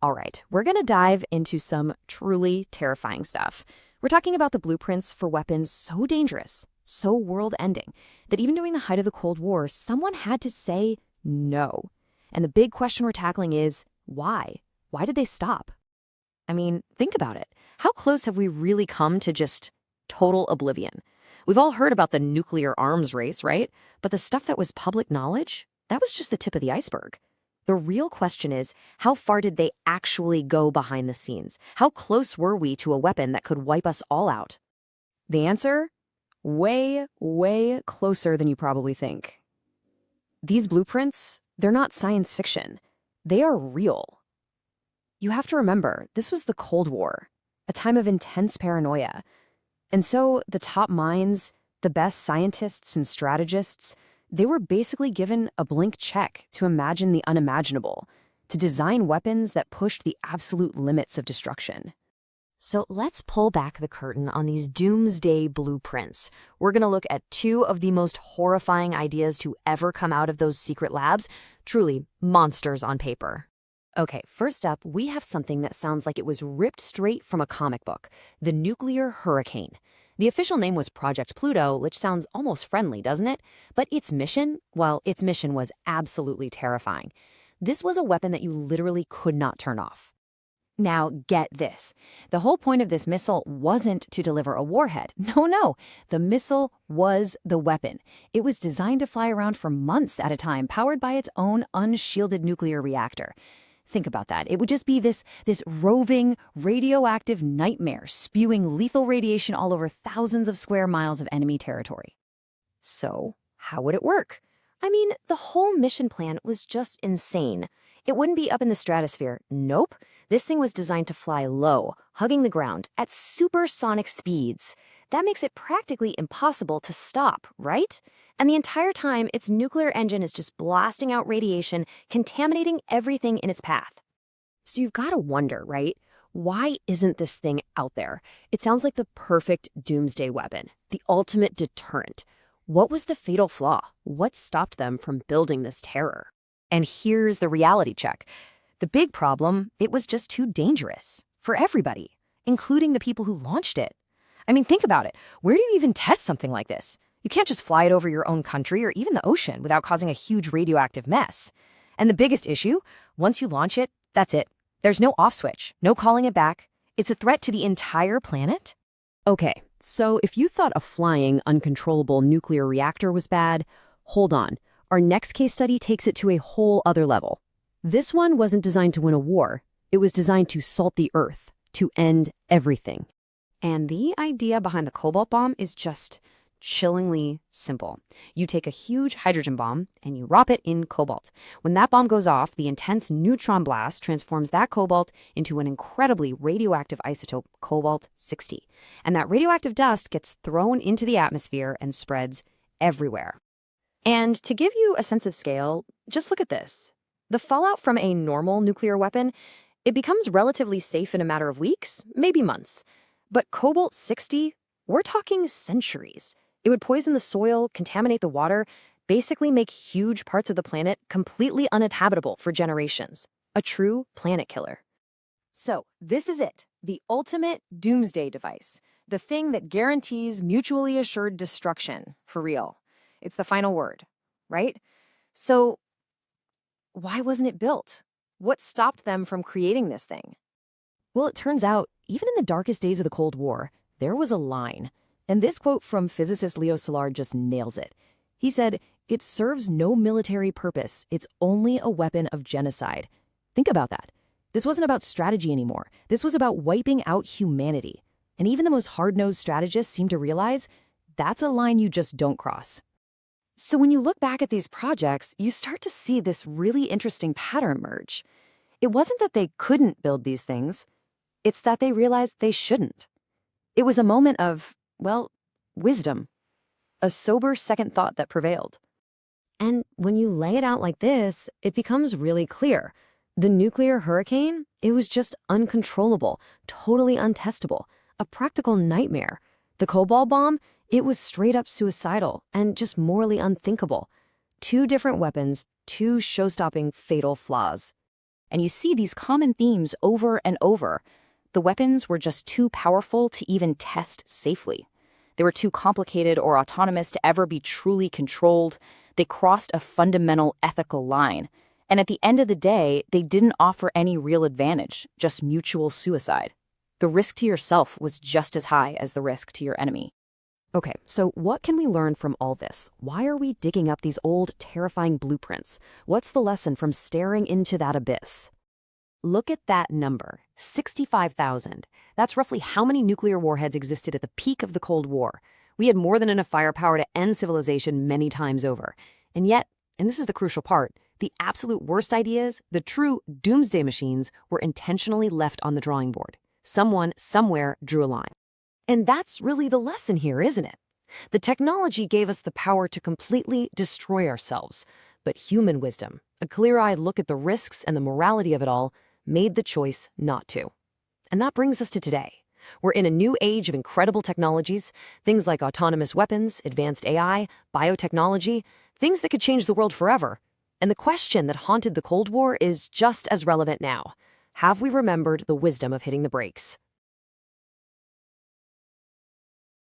All right, we're going to dive into some truly terrifying stuff. We're talking about the blueprints for weapons so dangerous, so world-ending, that even during the height of the Cold War, someone had to say no. And the big question we're tackling is, why? Why did they stop? I mean, think about it. How close have we really come to just total oblivion? We've all heard about the nuclear arms race, right? But the stuff that was public knowledge, that was just the tip of the iceberg. The real question is, how far did they actually go behind the scenes? How close were we to a weapon that could wipe us all out? The answer? Way, way closer than you probably think. These blueprints, they're not science fiction. They are real. You have to remember, this was the Cold War, a time of intense paranoia. And so the top minds, the best scientists and strategists, they were basically given a blank check to imagine the unimaginable, to design weapons that pushed the absolute limits of destruction. So let's pull back the curtain on these doomsday blueprints. We're going to look at two of the most horrifying ideas to ever come out of those secret labs, truly monsters on paper. Okay, first up, we have something that sounds like it was ripped straight from a comic book, the nuclear hurricane. The official name was Project Pluto, which sounds almost friendly, doesn't it? But its mission, well, its mission was absolutely terrifying. This was a weapon that you literally could not turn off. Now, get this. The whole point of this missile wasn't to deliver a warhead. No. The missile was the weapon. It was designed to fly around for months at a time, powered by its own unshielded nuclear reactor. Think about that. It would just be this roving, radioactive nightmare spewing lethal radiation all over thousands of square miles of enemy territory. So, how would it work? I mean, the whole mission plan was just insane. It wouldn't be up in the stratosphere. Nope. This thing was designed to fly low, hugging the ground at supersonic speeds. That makes it practically impossible to stop, right? And the entire time, its nuclear engine is just blasting out radiation, contaminating everything in its path. So you've got to wonder, right? Why isn't this thing out there? It sounds like the perfect doomsday weapon, the ultimate deterrent. What was the fatal flaw? What stopped them from building this terror? And here's the reality check. The big problem, it was just too dangerous for everybody, including the people who launched it. I mean, think about it. Where do you even test something like this? You can't just fly it over your own country or even the ocean without causing a huge radioactive mess. And the biggest issue, once you launch it, that's it. There's no off switch, no calling it back. It's a threat to the entire planet. Okay, so if you thought a flying, uncontrollable nuclear reactor was bad, hold on. Our next case study takes it to a whole other level. This one wasn't designed to win a war. It was designed to salt the earth, to end everything. And the idea behind the cobalt bomb is just chillingly simple. You take a huge hydrogen bomb and you drop it in cobalt. When that bomb goes off, the intense neutron blast transforms that cobalt into an incredibly radioactive isotope, cobalt-60. And that radioactive dust gets thrown into the atmosphere and spreads everywhere. And to give you a sense of scale, just look at this. The fallout from a normal nuclear weapon, it becomes relatively safe in a matter of weeks, maybe months. But cobalt-60, we're talking centuries. It would poison the soil, contaminate the water, basically make huge parts of the planet completely uninhabitable for generations. A true planet killer. So, this is it. The ultimate doomsday device. The thing that guarantees mutually assured destruction, for real. It's the final word, right? So, why wasn't it built? What stopped them from creating this thing? Well, it turns out, even in the darkest days of the Cold War, there was a line. And this quote from physicist Leo Szilard just nails it. He said, "It serves no military purpose. It's only a weapon of genocide." Think about that. This wasn't about strategy anymore. This was about wiping out humanity. And even the most hard-nosed strategists seem to realize that's a line you just don't cross. So when you look back at these projects, you start to see this really interesting pattern emerge. It wasn't that they couldn't build these things. It's that they realized they shouldn't. It was a moment of, well, wisdom. A sober second thought that prevailed. And when you lay it out like this, it becomes really clear. The nuclear hurricane, it was just uncontrollable, totally untestable, a practical nightmare. The cobalt bomb, it was straight up suicidal and just morally unthinkable. Two different weapons, two show-stopping fatal flaws. And you see these common themes over and over. The weapons were just too powerful to even test safely. They were too complicated or autonomous to ever be truly controlled. They crossed a fundamental ethical line. And at the end of the day, they didn't offer any real advantage, just mutual suicide. The risk to yourself was just as high as the risk to your enemy. Okay, so what can we learn from all this? Why are we digging up these old, terrifying blueprints? What's the lesson from staring into that abyss? Look at that number, 65,000. That's roughly how many nuclear warheads existed at the peak of the Cold War. We had more than enough firepower to end civilization many times over. And yet, and this is the crucial part, the absolute worst ideas, the true doomsday machines, were intentionally left on the drawing board. Someone, somewhere, drew a line. And that's really the lesson here, isn't it? The technology gave us the power to completely destroy ourselves. But human wisdom, a clear-eyed look at the risks and the morality of it all, made the choice not to. And that brings us to today. We're in a new age of incredible technologies, things like autonomous weapons, advanced AI, biotechnology, things that could change the world forever. And the question that haunted the Cold War is just as relevant now. Have we remembered the wisdom of hitting the brakes?